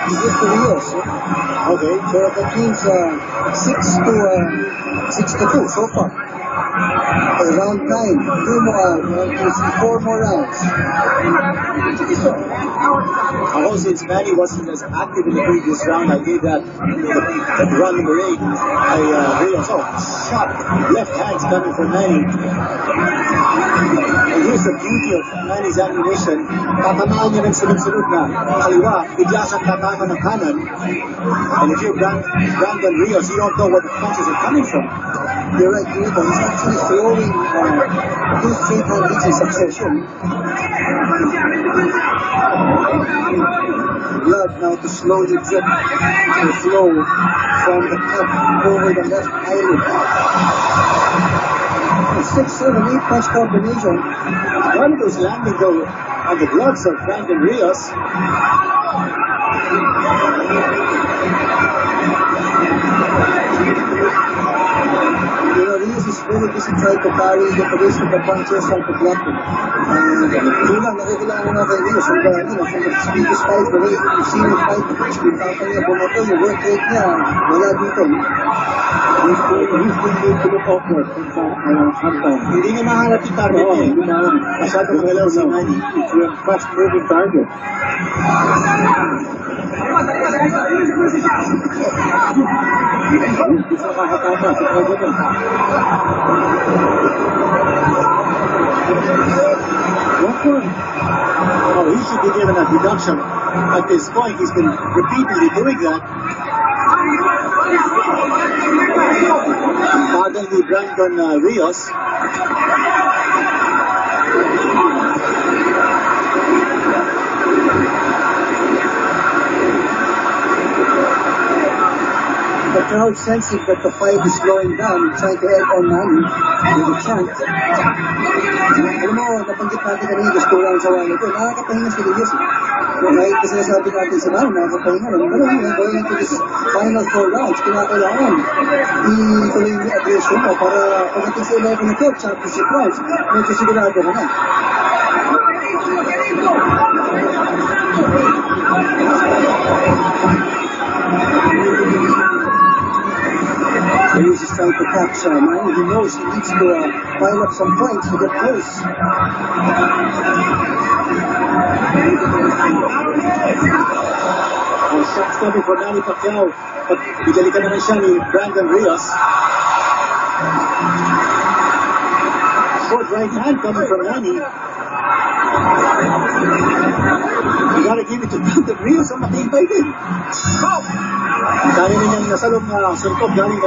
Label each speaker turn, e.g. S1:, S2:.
S1: Just to Rios.
S2: Okay.
S1: So that means 6-2 so far. Round 9, 4 more rounds.
S2: Also, since Manny wasn't as active in the previous round, I gave that round number 8. Rios. Oh, shot. Left hands coming from Manny. And here's the beauty of Manny's ammunition. Tatamaan niya ng sunod-sunod na kaliwa, bigla siyang tatama ng kanan. And if you're Brandon Rios, you don't know where the punches are coming from.
S1: You're right, Nico. He's actually throwing 2 straight hand hits in succession. Blood now to slowly drip the flow from the cut over the left eyelid. 6, 7, 8 punch combination.
S2: One of those landing though on the gloves of Brandon Rios.
S1: Rios is very busy trying to carry the risk of the punches and to block them. Kulang, nakikilala na kay Rios from the speed fight, the way you've seen him fight, yung tatay niya, bumato, yung work rate niya, wala dito.
S2: He's been made to look awkward sometimes. Hindi niya mahanap yung target niya. Masyadong galaw si Manny.
S1: It's a fast-moving target.
S2: Gusto makakatama si President. Oh, he should be given a deduction. At this point, he's been repeatedly doing that. Bagal ni Brandon Rios.
S1: The crowd sensing that the fight is slowing down and trying to egg on Manny with a chant. Alam mo, napanggit natin kanina just 2 rounds a while ago, nakakapahinga si Rios. So kahit kasi nasabi natin si Manny, nakakapahinga. Going into this final 4 rounds, kinakailangan ituloy yung aggression mo para pagdating sa 11 na 12 championship rounds, medyo sigurado ka na. Rios is trying to catch Manny. He knows he needs to pile up some points to get close.
S2: Shots coming for Manny Pacquiao. But bigalikan naman siya ni Brandon Rios. Short right hand coming from Manny. You gotta give it to Brandon Rios. Ang matibay din. Dahil na niyang nasalong suntok galing